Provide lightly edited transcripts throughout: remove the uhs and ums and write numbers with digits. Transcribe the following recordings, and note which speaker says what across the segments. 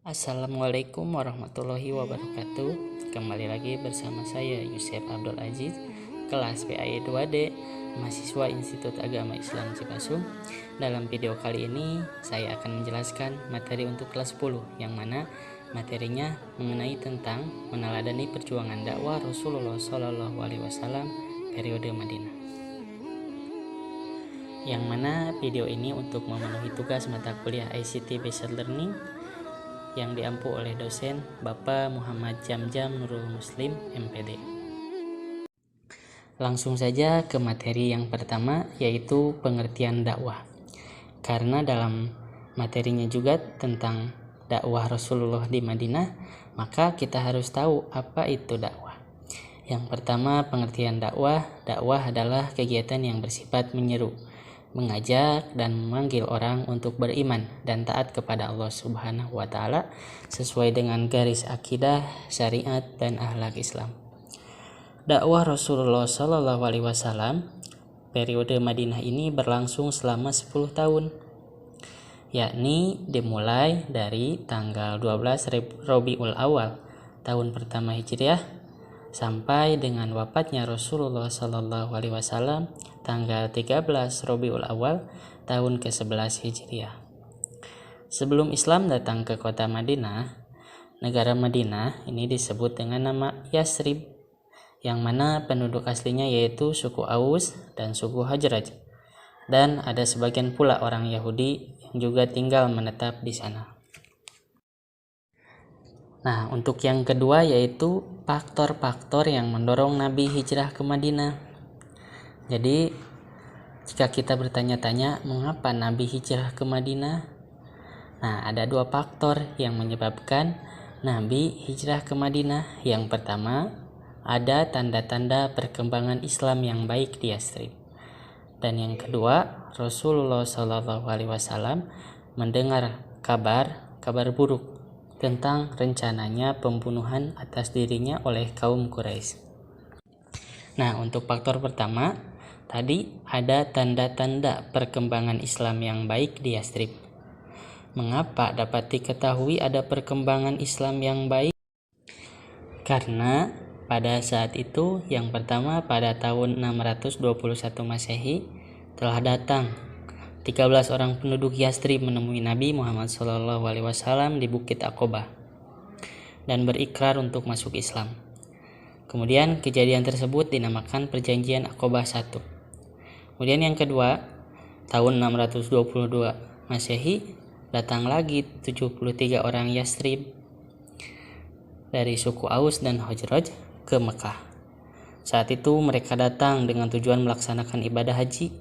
Speaker 1: Assalamualaikum warahmatullahi wabarakatuh. Kembali lagi bersama saya Yusef Abdul Aziz, kelas PAI 2D, mahasiswa Institut Agama Islam Cipasung. Dalam video kali ini saya akan menjelaskan materi untuk kelas 10, yang mana materinya mengenai tentang meneladani perjuangan dakwah Rasulullah SAW periode Madinah. Yang mana video ini untuk memenuhi tugas mata kuliah ICT Based Learning yang diampu oleh dosen Bapak Muhammad Jamjam Nurul Muslim MPD. Langsung saja ke materi yang pertama, yaitu pengertian dakwah. Karena dalam materinya juga tentang dakwah Rasulullah di Madinah, maka kita harus tahu apa itu dakwah. Yang pertama, pengertian dakwah. Dakwah adalah kegiatan yang bersifat menyeru, mengajak dan memanggil orang untuk beriman dan taat kepada Allah Subhanahu wa taala sesuai dengan garis akidah, syariat dan akhlak Islam. Dakwah Rasulullah Shallallahu alaihi wasallam periode Madinah ini berlangsung selama 10 tahun. Yakni dimulai dari tanggal 12 Rabiul Awal tahun pertama Hijriah sampai dengan wafatnya Rasulullah Shallallahu alaihi wasallam tanggal 13 Rabiul Awal tahun ke-11 Hijriah. Sebelum Islam datang ke kota Madinah, negara Madinah ini disebut dengan nama Yasrib, yang mana penduduk aslinya yaitu suku Aus dan suku Hajraj, dan ada sebagian pula orang Yahudi yang juga tinggal menetap di sana. Nah, untuk yang kedua yaitu faktor-faktor yang mendorong Nabi hijrah ke Madinah. Jadi, jika kita bertanya-tanya mengapa Nabi hijrah ke Madinah? Nah, ada dua faktor yang menyebabkan Nabi hijrah ke Madinah. Yang pertama, ada tanda-tanda perkembangan Islam yang baik di Yasrib. Dan yang kedua, Rasulullah SAW mendengar kabar buruk tentang rencananya pembunuhan atas dirinya oleh kaum Quraisy. Nah, untuk faktor pertama, tadi ada tanda-tanda perkembangan Islam yang baik di Yasrib. Mengapa dapat diketahui ada perkembangan Islam yang baik? Karena pada saat itu, yang pertama pada tahun 621 Masehi telah datang 13 orang penduduk Yasrib menemui Nabi Muhammad SAW di Bukit Aqobah dan berikrar untuk masuk Islam. Kemudian kejadian tersebut dinamakan Perjanjian Aqobah I. Kemudian yang kedua, tahun 622 Masehi datang lagi 73 orang Yasrib dari suku Aus dan Hajraj ke Mekah. Saat itu mereka datang dengan tujuan melaksanakan ibadah haji,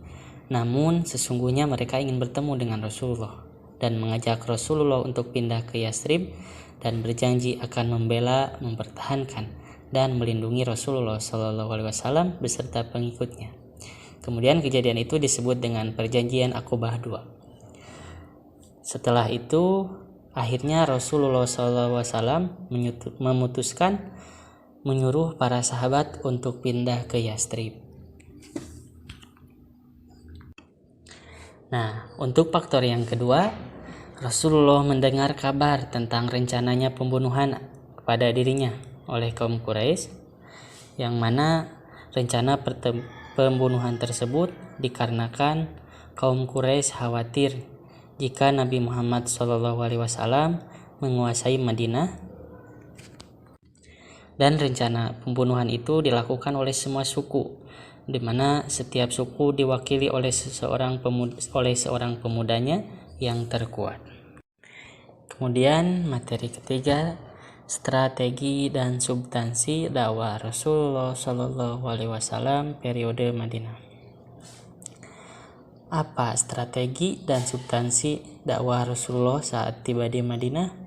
Speaker 1: namun sesungguhnya mereka ingin bertemu dengan Rasulullah dan mengajak Rasulullah untuk pindah ke Yasrib dan berjanji akan membela, mempertahankan dan melindungi Rasulullah SAW beserta pengikutnya. Kemudian kejadian itu disebut dengan Perjanjian Aqobah II. Setelah itu, akhirnya Rasulullah SAW memutuskan menyuruh para sahabat untuk pindah ke Yasrib. Nah, untuk faktor yang kedua, Rasulullah mendengar kabar tentang rencananya pembunuhan kepada dirinya oleh kaum Quraisy, yang mana rencana pembunuhan tersebut dikarenakan kaum Quraisy khawatir jika Nabi Muhammad SAW menguasai Madinah, dan rencana pembunuhan itu dilakukan oleh semua suku, di mana setiap suku diwakili oleh seorang pemudanya yang terkuat. Kemudian materi ketiga, strategi dan substansi dakwah Rasulullah SAW periode Madinah. Apa strategi dan substansi dakwah Rasulullah saat tiba di Madinah?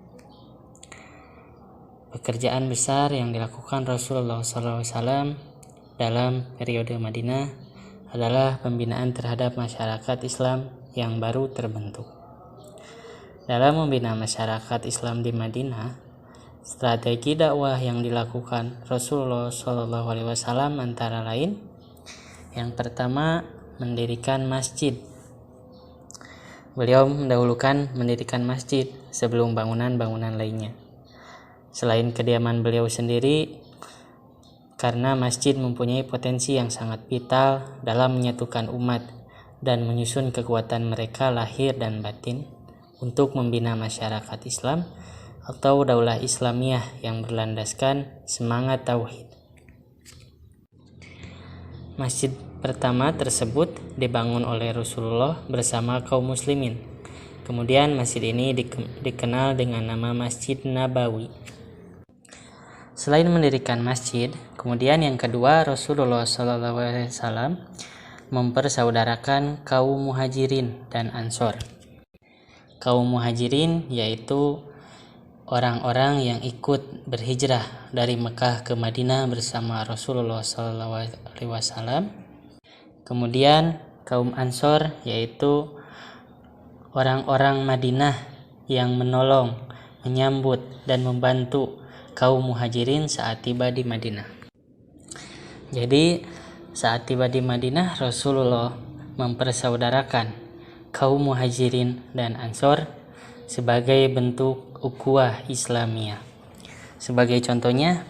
Speaker 1: Pekerjaan besar yang dilakukan Rasulullah SAW dalam periode Madinah adalah pembinaan terhadap masyarakat Islam yang baru terbentuk. Dalam membina masyarakat Islam di Madinah, strategi dakwah yang dilakukan Rasulullah SAW antara lain, yang pertama, mendirikan masjid. beliau mendahulukan mendirikan masjid sebelum bangunan-bangunan lainnya. Selain kediaman beliau sendiri, karena masjid mempunyai potensi yang sangat vital dalam menyatukan umat dan menyusun kekuatan mereka lahir dan batin untuk membina masyarakat Islam atau daulah Islamiyah yang berlandaskan semangat tauhid. Masjid pertama tersebut dibangun oleh Rasulullah bersama kaum muslimin. Kemudian masjid ini dikenal dengan nama Masjid Nabawi. Selain mendirikan masjid, kemudian yang kedua Rasulullah SAW mempersaudarakan kaum muhajirin dan ansor. Kaum muhajirin yaitu orang-orang yang ikut berhijrah dari Mekah ke Madinah bersama Rasulullah SAW. Kemudian kaum Ansor yaitu orang-orang Madinah yang menolong, menyambut, dan membantu kaum muhajirin saat tiba di Madinah. Jadi saat tiba di Madinah, Rasulullah mempersaudarakan kaum muhajirin dan Ansor sebagai bentuk ukhuwah Islamiyah. Sebagai contohnya,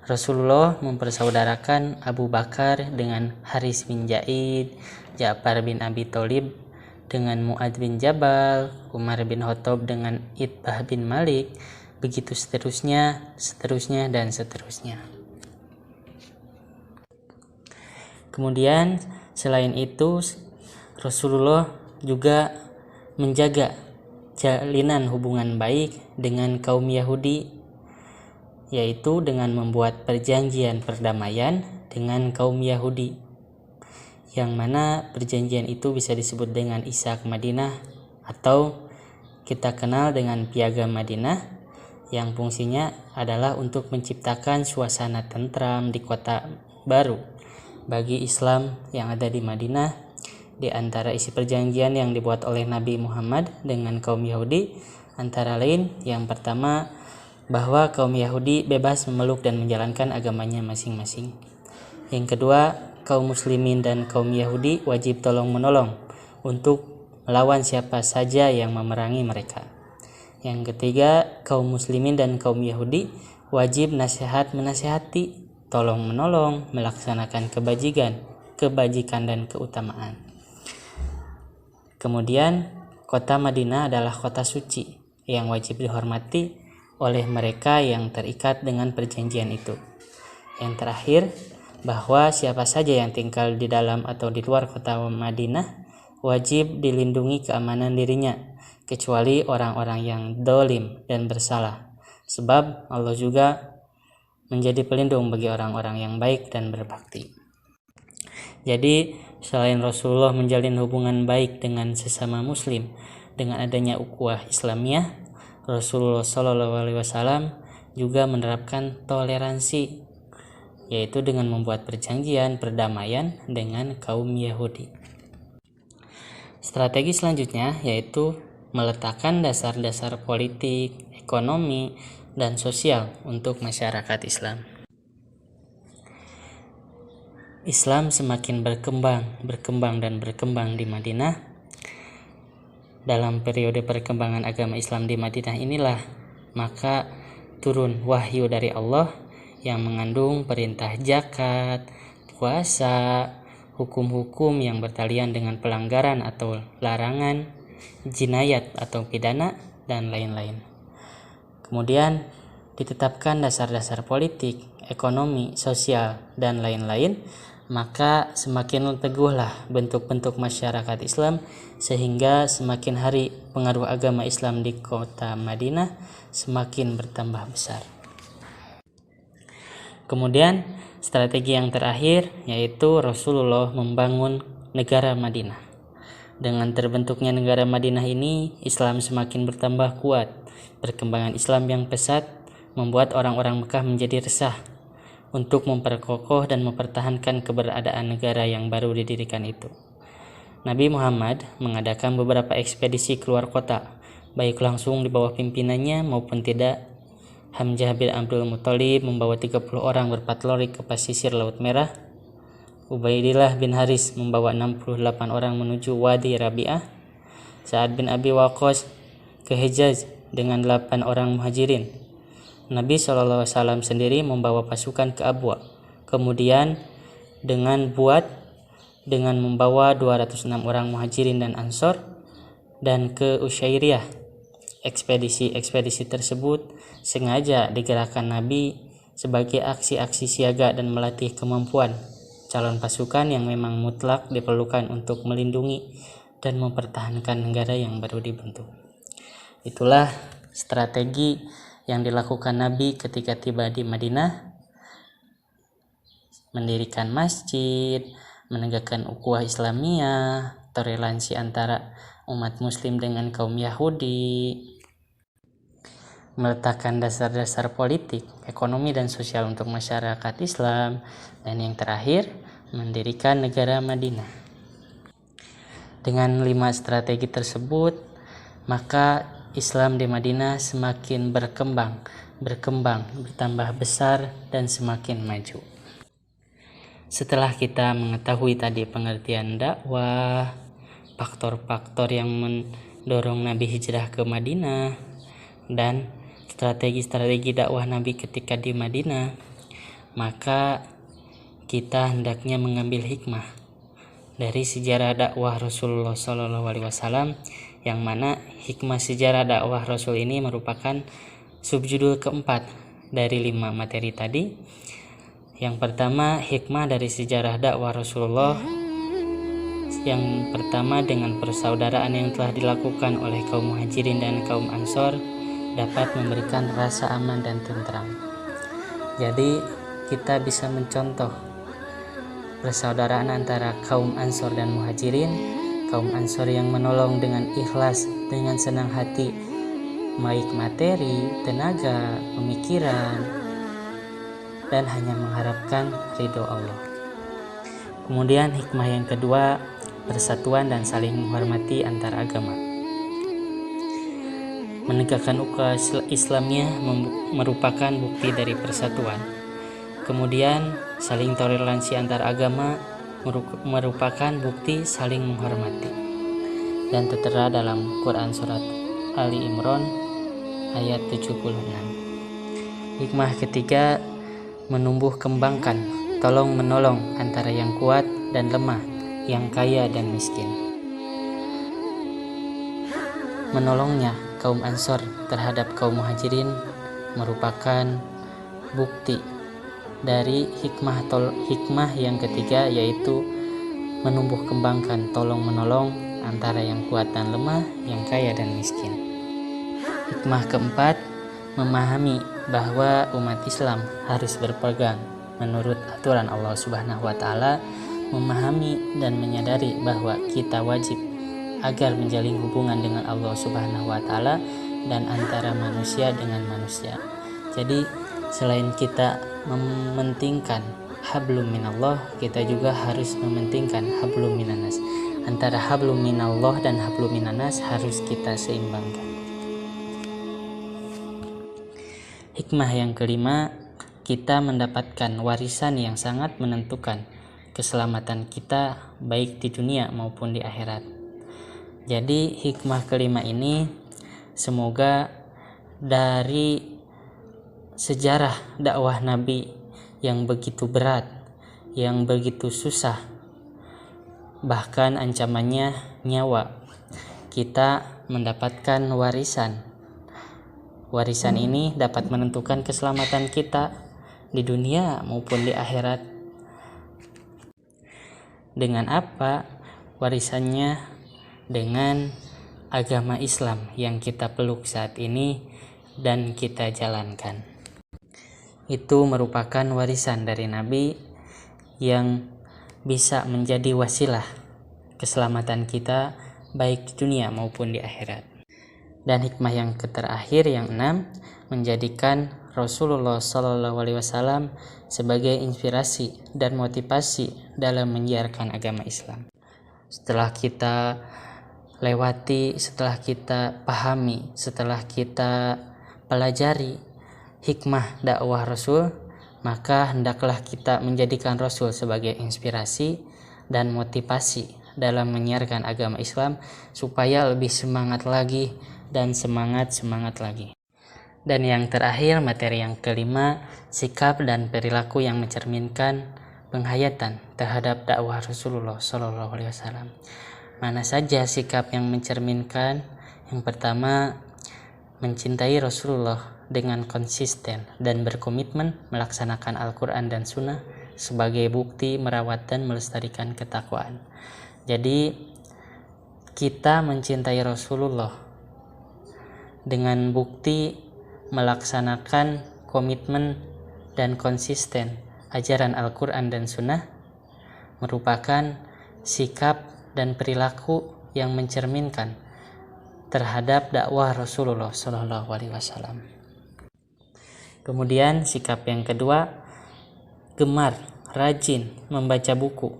Speaker 1: Rasulullah mempersaudarakan Abu Bakar dengan Haris bin Zaid, Ja'far bin Abi Thalib dengan Mu'adz bin Jabal, Umar bin Khattab dengan Itbah bin Malik, begitu seterusnya, dan seterusnya. Kemudian selain itu, Rasulullah juga menjaga jalinan hubungan baik dengan kaum Yahudi, yaitu dengan membuat perjanjian perdamaian dengan kaum Yahudi, yang mana perjanjian itu bisa disebut dengan Ishaq Madinah atau kita kenal dengan Piagam Madinah, yang fungsinya adalah untuk menciptakan suasana tentram di kota baru bagi Islam yang ada di Madinah. Di antara isi perjanjian yang dibuat oleh Nabi Muhammad dengan kaum Yahudi antara lain, yang pertama, bahwa kaum Yahudi bebas memeluk dan menjalankan agamanya masing-masing. Yang kedua, kaum muslimin dan kaum Yahudi wajib tolong-menolong untuk melawan siapa saja yang memerangi mereka. Yang ketiga, kaum muslimin dan kaum Yahudi wajib menasihati, tolong-menolong, melaksanakan kebajikan dan keutamaan. Kemudian, kota Madinah adalah kota suci yang wajib dihormati oleh mereka yang terikat dengan perjanjian itu. Yang terakhir, bahwa siapa saja yang tinggal di dalam atau di luar kota Madinah wajib dilindungi keamanan dirinya, kecuali orang-orang yang dolim dan bersalah. Sebab Allah juga menjadi pelindung bagi orang-orang yang baik dan berbakti. Jadi, selain Rasulullah menjalin hubungan baik dengan sesama muslim dengan adanya ukhuwah Islamiyah, Rasulullah SAW juga menerapkan toleransi, yaitu dengan membuat perjanjian perdamaian dengan kaum Yahudi. Strategi selanjutnya yaitu meletakkan dasar-dasar politik, ekonomi, dan sosial untuk masyarakat Islam. Islam semakin berkembang di Madinah. Dalam periode perkembangan agama Islam di Madinah inilah maka turun wahyu dari Allah yang mengandung perintah zakat, puasa, hukum-hukum yang bertalian dengan pelanggaran atau larangan, jinayat atau pidana, dan lain-lain. Kemudian ditetapkan dasar-dasar politik, ekonomi, sosial, dan lain-lain, maka semakin teguhlah bentuk-bentuk masyarakat Islam, sehingga semakin hari pengaruh agama Islam di kota Madinah semakin bertambah besar. Kemudian strategi yang terakhir yaitu Rasulullah membangun negara Madinah. Dengan terbentuknya negara Madinah ini, Islam semakin bertambah kuat. Perkembangan Islam yang pesat membuat orang-orang Mekah menjadi resah untuk memperkokoh dan mempertahankan keberadaan negara yang baru didirikan itu. Nabi Muhammad mengadakan beberapa ekspedisi keluar kota, baik langsung di bawah pimpinannya maupun tidak. Hamzah bin Abdul Muthalib membawa 30 orang berpatroli ke pesisir Laut Merah. Ubaidillah bin Haris membawa 68 orang menuju Wadi Rabi'ah. Sa'ad bin Abi Waqqas ke Hijaz dengan 8 orang muhajirin. Nabi SAW sendiri membawa pasukan ke Abwa. Kemudian dengan membawa 206 orang muhajirin dan ansor dan ke Usyairiyah. Ekspedisi tersebut sengaja digerakkan Nabi sebagai aksi-aksi siaga dan melatih kemampuan calon pasukan yang memang mutlak diperlukan untuk melindungi dan mempertahankan negara yang baru dibentuk. Itulah strategi yang dilakukan Nabi ketika tiba di Madinah: mendirikan masjid, menegakkan ukhuwah Islamiyah, toleransi antara umat muslim dengan kaum Yahudi, meletakkan dasar-dasar politik, ekonomi dan sosial untuk masyarakat Islam, dan yang terakhir mendirikan negara Madinah. Dengan 5 strategi tersebut, maka Islam di Madinah semakin berkembang, bertambah besar dan semakin maju. Setelah kita mengetahui tadi pengertian dakwah, faktor-faktor yang mendorong Nabi hijrah ke Madinah, dan strategi-strategi dakwah Nabi ketika di Madinah, maka kita hendaknya mengambil hikmah dari sejarah dakwah Rasulullah SAW, yang mana hikmah sejarah dakwah Rasul ini merupakan subjudul keempat dari 5 materi tadi. Yang pertama, hikmah dari sejarah dakwah Rasulullah. Yang pertama, dengan persaudaraan yang telah dilakukan oleh kaum muhajirin dan kaum ansor dapat memberikan rasa aman dan tentram. Jadi kita bisa mencontoh persaudaraan antara kaum ansor dan muhajirin. Kaum ansor yang menolong dengan ikhlas, dengan senang hati, baik materi, tenaga, pemikiran, dan hanya mengharapkan ridho Allah. Kemudian hikmah yang kedua, persatuan dan saling menghormati antar agama. Menegakkan ukhuwah Islamiyah merupakan bukti dari persatuan. Kemudian saling toleransi antar agama merupakan bukti saling menghormati, dan tertera dalam Quran surat Ali Imran ayat 76. Hikmah ketiga, menumbuh kembangkan tolong menolong antara yang kuat dan lemah, yang kaya dan miskin. Menolongnya kaum Ansor terhadap kaum Muhajirin merupakan bukti dari hikmah yang ketiga, yaitu menumbuh kembangkan tolong menolong antara yang kuat dan lemah, yang kaya dan miskin. Hikmah keempat, memahami bahwa umat Islam harus berpegang menurut aturan Allah Subhanahu wa taala, memahami dan menyadari bahwa kita wajib agar menjalin hubungan dengan Allah Subhanahu wa taala dan antara manusia dengan manusia. Jadi selain kita mementingkan hablum minallah, kita juga harus mementingkan hablum minanas. Antara hablum minallah dan hablum minanas harus kita seimbangkan. Hikmah yang kelima, kita mendapatkan warisan yang sangat menentukan keselamatan kita baik di dunia maupun di akhirat. Jadi hikmah kelima ini semoga dari sejarah dakwah Nabi yang begitu berat, yang begitu susah, bahkan ancamannya nyawa, kita mendapatkan warisan. Warisan ini dapat menentukan keselamatan kita di dunia maupun di akhirat. Dengan apa warisannya? Dengan agama Islam yang kita peluk saat ini dan kita jalankan. Itu merupakan warisan dari Nabi yang bisa menjadi wasilah keselamatan kita baik di dunia maupun di akhirat. Dan hikmah yang terakhir yang 6, menjadikan Rasulullah SAW sebagai inspirasi dan motivasi dalam menyiarkan agama Islam. Setelah kita lewati, setelah kita pahami, setelah kita pelajari hikmah dakwah Rasul, maka hendaklah kita menjadikan Rasul sebagai inspirasi dan motivasi dalam menyiarkan agama Islam supaya lebih semangat lagi dan semangat lagi. Dan yang terakhir, materi yang kelima, sikap dan perilaku yang mencerminkan penghayatan terhadap dakwah Rasulullah SAW. Mana saja sikap yang mencerminkan? Yang pertama, mencintai Rasulullah dengan konsisten dan berkomitmen melaksanakan Al-Quran dan Sunnah sebagai bukti merawat dan melestarikan ketakwaan. Jadi kita mencintai Rasulullah dengan bukti melaksanakan komitmen dan konsisten ajaran Al-Quran dan Sunnah merupakan sikap dan perilaku yang mencerminkan terhadap dakwah Rasulullah SAW. Kemudian sikap yang kedua, gemar, rajin membaca buku.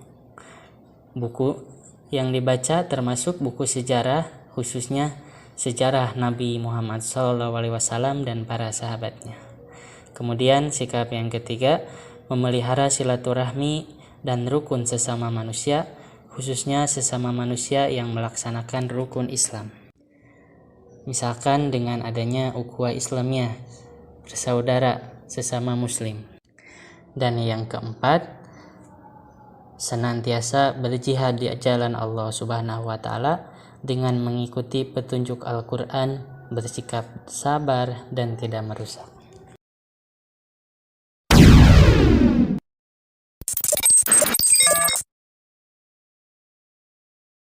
Speaker 1: Buku yang dibaca termasuk buku sejarah, khususnya sejarah Nabi Muhammad SAW dan para sahabatnya. Kemudian sikap yang ketiga, memelihara silaturahmi dan rukun sesama manusia, khususnya sesama manusia yang melaksanakan rukun Islam. Misalkan dengan adanya ukhuwah Islamiyah, bersaudara sesama muslim. Dan yang keempat, senantiasa berjihad di jalan Allah Subhanahu wa taala dengan mengikuti petunjuk Al-Qur'an, bersikap sabar dan tidak merusak.